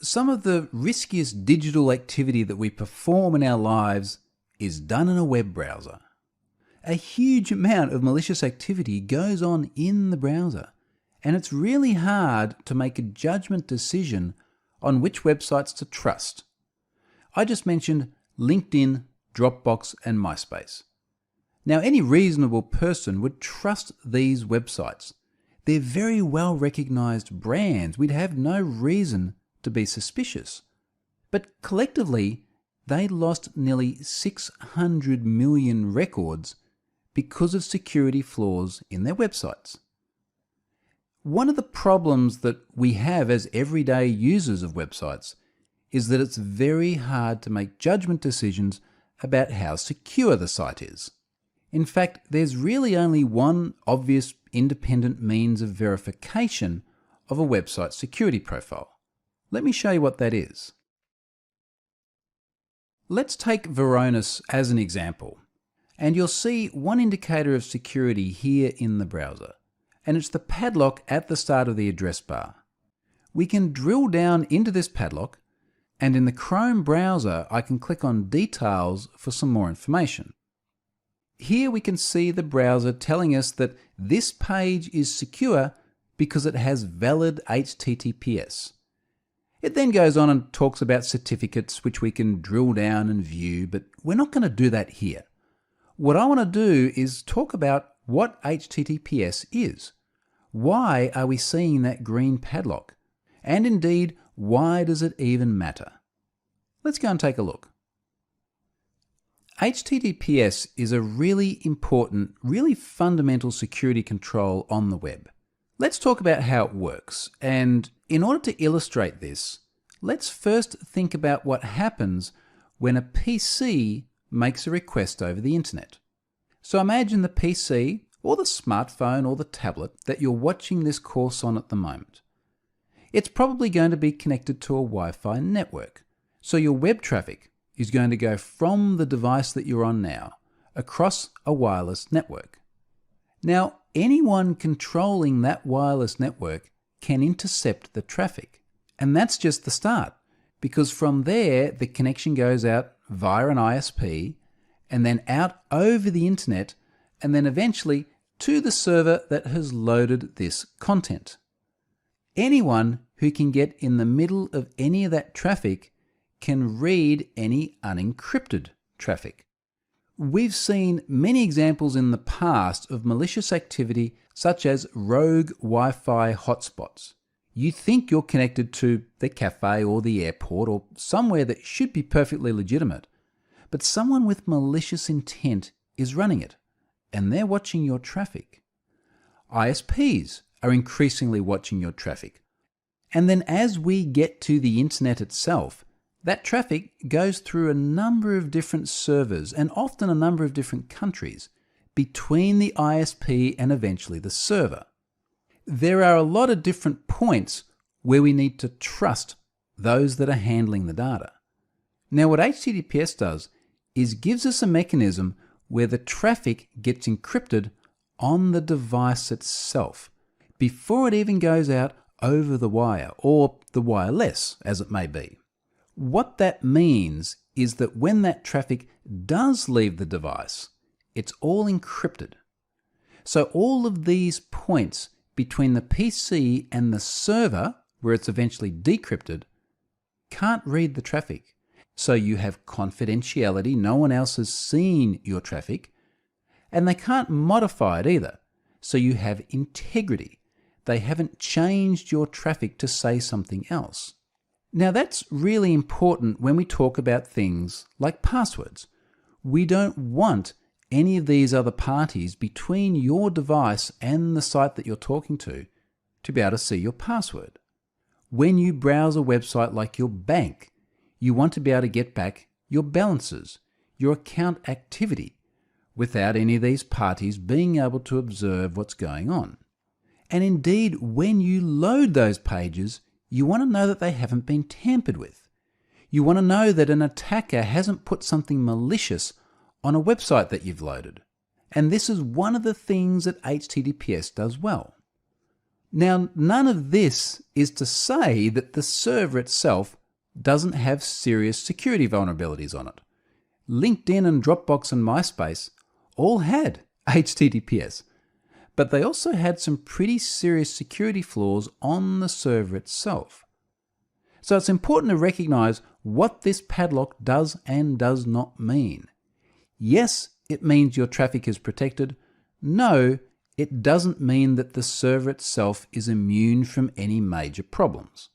some of the riskiest digital activity that we perform in our lives is done in a web browser. A huge amount of malicious activity goes on in the browser, and it's really hard to make a judgment decision on which websites to trust. I just mentioned LinkedIn, Dropbox, and MySpace. Now, any reasonable person would trust these websites. They're very well recognized brands. We'd have no reason to be suspicious. But collectively, they lost nearly 600 million records because of security flaws in their websites. One of the problems that we have as everyday users of websites is that it's very hard to make judgment decisions about how secure the site is. In fact, there's really only one obvious independent means of verification of a website security profile. Let me show you what that is. Let's take Varonis as an example, and you'll see one indicator of security here in the browser, and it's the padlock at the start of the address bar. We can drill down into this padlock, and in the Chrome browser, I can click on Details for some more information. Here we can see the browser telling us that this page is secure because it has valid HTTPS. It then goes on and talks about certificates which we can drill down and view, but we're not going to do that here. What I want to do is talk about what HTTPS is. Why are we seeing that green padlock? And indeed, why does it even matter? Let's go and take a look. HTTPS is a really important, really fundamental security control on the web. Let's talk about how it works. And in order to illustrate this, let's first think about what happens when a PC makes a request over the internet. So imagine the PC or the smartphone or the tablet that you're watching this course on at the moment. It's probably going to be connected to a Wi-Fi network. So your web traffic is going to go from the device that you're on now across a wireless network. Now, anyone controlling that wireless network can intercept the traffic. And that's just the start, because from there, the connection goes out via an ISP and then out over the internet and then eventually to the server that has loaded this content. Anyone who can get in the middle of any of that traffic can read any unencrypted traffic. We've seen many examples in the past of malicious activity such as rogue Wi-Fi hotspots. You think you're connected to the cafe or the airport or somewhere that should be perfectly legitimate, but someone with malicious intent is running it, and they're watching your traffic. ISPs are increasingly watching your traffic. And then as we get to the internet itself, that traffic goes through a number of different servers and often a number of different countries between the ISP and eventually the server. There are a lot of different points where we need to trust those that are handling the data. Now, what HTTPS does is gives us a mechanism where the traffic gets encrypted on the device itself before it even goes out over the wire or the wireless, as it may be. What that means is that when that traffic does leave the device, it's all encrypted. So all of these points between the PC and the server, where it's eventually decrypted, can't read the traffic. So you have confidentiality, no one else has seen your traffic, and they can't modify it either. So you have integrity. They haven't changed your traffic to say something else. Now that's really important when we talk about things like passwords. We don't want any of these other parties between your device and the site that you're talking to be able to see your password. When you browse a website like your bank, you want to be able to get back your balances, your account activity, without any of these parties being able to observe what's going on. And indeed, when you load those pages, you want to know that they haven't been tampered with. You want to know that an attacker hasn't put something malicious on a website that you've loaded. And this is one of the things that HTTPS does well. Now, none of this is to say that the server itself doesn't have serious security vulnerabilities on it. LinkedIn and Dropbox and MySpace all had HTTPS, but they also had some pretty serious security flaws on the server itself. So it's important to recognize what this padlock does and does not mean. Yes, it means your traffic is protected. No, it doesn't mean that the server itself is immune from any major problems.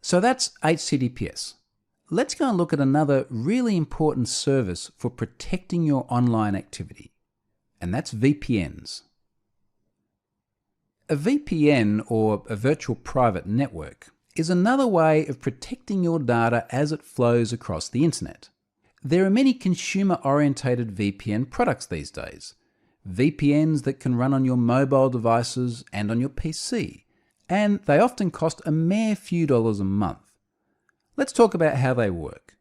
So that's HTTPS. Let's go and look at another really important service for protecting your online activity, and that's VPNs. A VPN, or a virtual private network, is another way of protecting your data as it flows across the internet. There are many consumer-orientated VPN products these days. VPNs that can run on your mobile devices and on your PC, and they often cost a mere few dollars a month. Let's talk about how they work.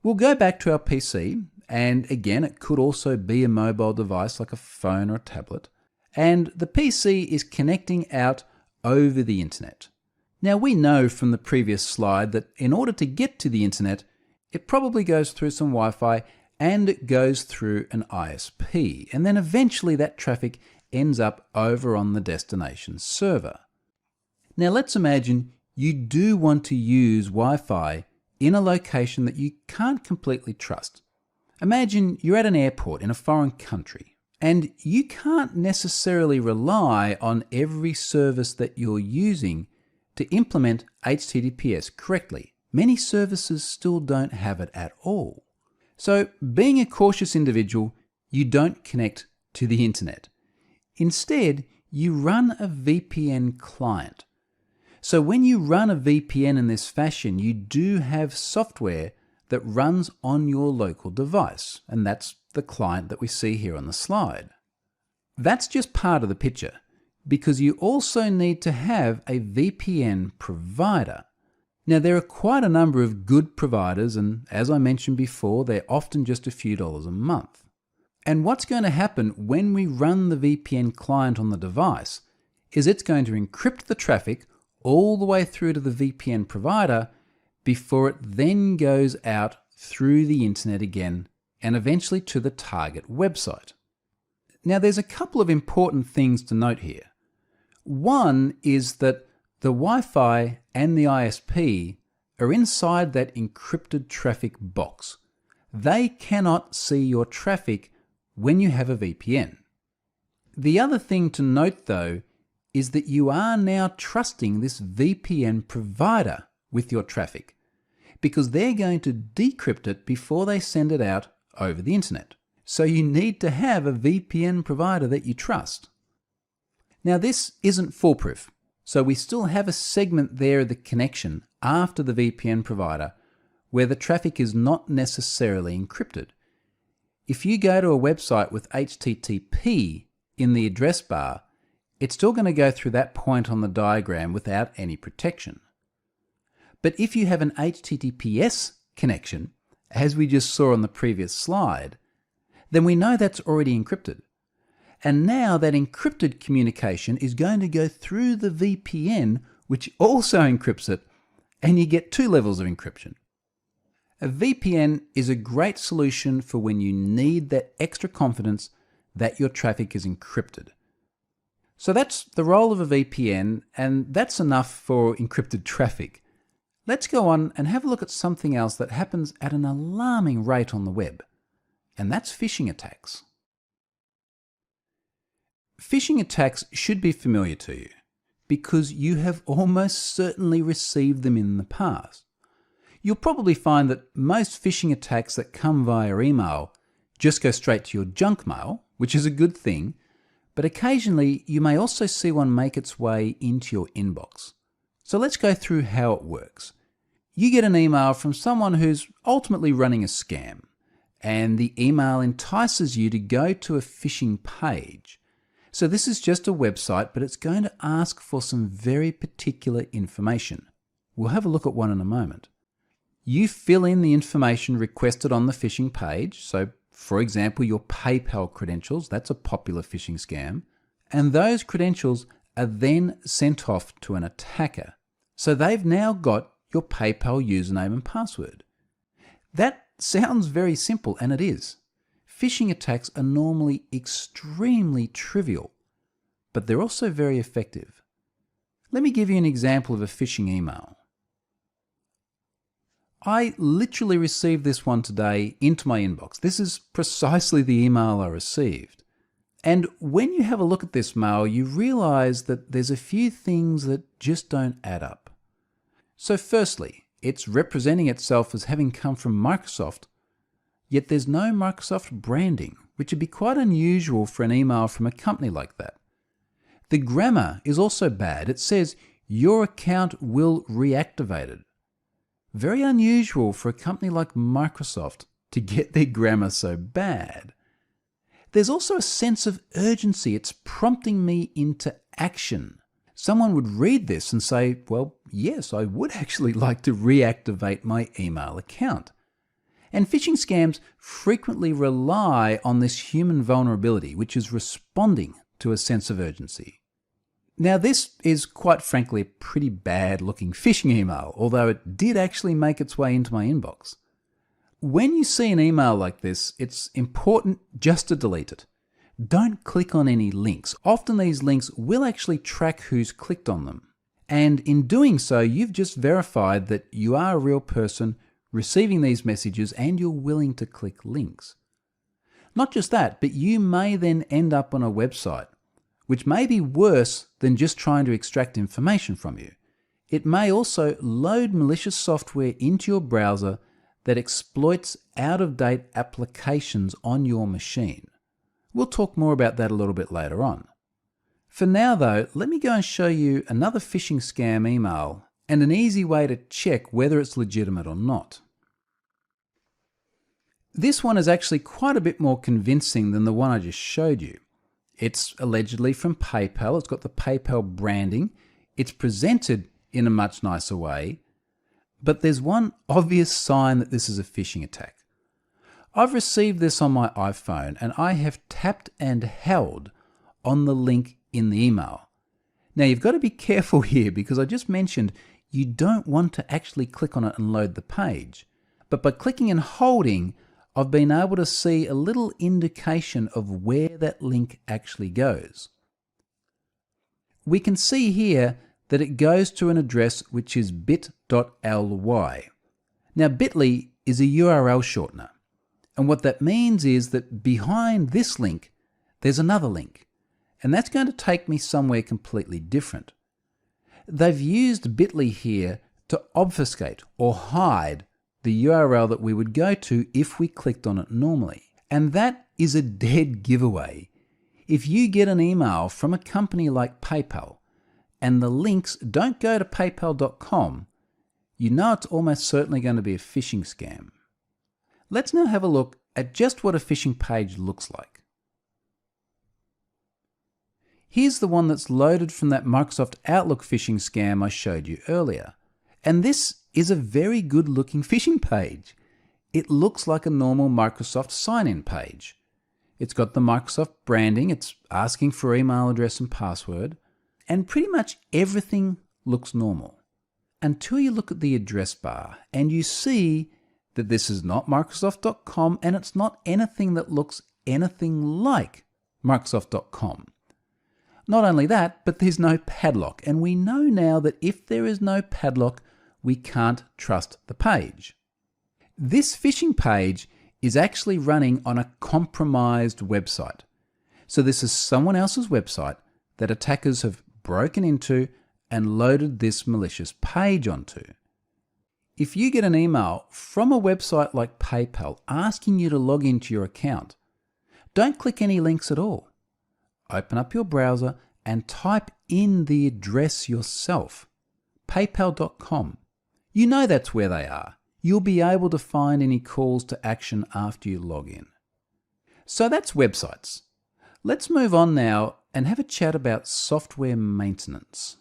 We'll go back to our PC, and again, it could also be a mobile device like a phone or a tablet, and the PC is connecting out over the internet. Now, we know from the previous slide that in order to get to the internet, it probably goes through some Wi-Fi and it goes through an ISP, and then eventually that traffic ends up over on the destination server. Now, let's imagine you do want to use Wi-Fi in a location that you can't completely trust. Imagine you're at an airport in a foreign country, and you can't necessarily rely on every service that you're using to implement HTTPS correctly. Many services still don't have it at all. So, being a cautious individual, you don't connect to the internet. Instead, you run a VPN client. So when you run a VPN in this fashion, you do have software that runs on your local device, and that's the client that we see here on the slide. That's just part of the picture, because you also need to have a VPN provider. Now, there are quite a number of good providers, and as I mentioned before, they're often just a few dollars a month. And what's going to happen when we run the VPN client on the device is it's going to encrypt the traffic all the way through to the VPN provider before it then goes out through the internet again and eventually to the target website. Now, there's a couple of important things to note here. One is that the Wi-Fi and the ISP are inside that encrypted traffic box. They cannot see your traffic when you have a VPN. The other thing to note, though, is that you are now trusting this VPN provider with your traffic, because they're going to decrypt it before they send it out over the internet. So you need to have a VPN provider that you trust. Now, this isn't foolproof, so we still have a segment there of the connection after the VPN provider where the traffic is not necessarily encrypted. If you go to a website with HTTP in the address bar, it's still going to go through that point on the diagram without any protection. But if you have an HTTPS connection, as we just saw on the previous slide, then we know that's already encrypted. And now that encrypted communication is going to go through the VPN, which also encrypts it, and you get two levels of encryption. A VPN is a great solution for when you need that extra confidence that your traffic is encrypted. So that's the role of a VPN, and that's enough for encrypted traffic. Let's go on and have a look at something else that happens at an alarming rate on the web, and that's phishing attacks. Phishing attacks should be familiar to you, because you have almost certainly received them in the past. You'll probably find that most phishing attacks that come via email just go straight to your junk mail, which is a good thing, but occasionally you may also see one make its way into your inbox. So let's go through how it works. You get an email from someone who's ultimately running a scam, and the email entices you to go to a phishing page. So this is just a website, but it's going to ask for some very particular information. We'll have a look at one in a moment. You fill in the information requested on the phishing page. So, for example, your PayPal credentials, that's a popular phishing scam. And those credentials are then sent off to an attacker. So they've now got your PayPal username and password. That sounds very simple, and it is. Phishing attacks are normally extremely trivial, but they're also very effective. Let me give you an example of a phishing email. I literally received this one today into my inbox. This is precisely the email I received. And when you have a look at this mail, you realize that there's a few things that just don't add up. So firstly, it's representing itself as having come from Microsoft, yet there's no Microsoft branding, which would be quite unusual for an email from a company like that. The grammar is also bad. It says, your account will reactivate it. Very unusual for a company like Microsoft to get their grammar so bad. There's also a sense of urgency. It's prompting me into action. Someone would read this and say, well, yes, I would actually like to reactivate my email account. And phishing scams frequently rely on this human vulnerability, which is responding to a sense of urgency. Now, this is quite frankly a pretty bad looking phishing email, although it did actually make its way into my inbox. When you see an email like this, it's important just to delete it. Don't click on any links. Often these links will actually track who's clicked on them. And in doing so, you've just verified that you are a real person receiving these messages and you're willing to click links. Not just that, but you may then end up on a website, which may be worse than just trying to extract information from you. It may also load malicious software into your browser that exploits out-of-date applications on your machine. We'll talk more about that a little bit later on. For now though, let me go and show you another phishing scam email and an easy way to check whether it's legitimate or not. This one is actually quite a bit more convincing than the one I just showed you. It's allegedly from PayPal. It's got the PayPal branding. It's presented in a much nicer way. But there's one obvious sign that this is a phishing attack. I've received this on my iPhone and I have tapped and held on the link in the email. Now you've got to be careful here because I just mentioned you don't want to actually click on it and load the page. But by clicking and holding, I've been able to see a little indication of where that link actually goes. We can see here that it goes to an address which is bit.ly. Now bit.ly is a URL shortener, and what that means is that behind this link there's another link, and that's going to take me somewhere completely different. They've used bit.ly here to obfuscate or hide the URL that we would go to if we clicked on it normally. And that is a dead giveaway. If you get an email from a company like PayPal and the links don't go to paypal.com, you know it's almost certainly going to be a phishing scam. Let's now have a look at just what a phishing page looks like. Here's the one that's loaded from that Microsoft Outlook phishing scam I showed you earlier. And this is a very good looking phishing page. It looks like a normal Microsoft sign-in page. It's got the Microsoft branding, it's asking for email address and password, and pretty much everything looks normal. Until you look at the address bar and you see that this is not Microsoft.com and it's not anything that looks anything like Microsoft.com. Not only that, but there's no padlock, and we know now that if there is no padlock, we can't trust the page. This phishing page is actually running on a compromised website. So this is someone else's website that attackers have broken into and loaded this malicious page onto. If you get an email from a website like PayPal asking you to log into your account, don't click any links at all. Open up your browser and type in the address yourself, paypal.com. You know that's where they are. You'll be able to find any calls to action after you log in. So that's websites. Let's move on now and have a chat about software maintenance.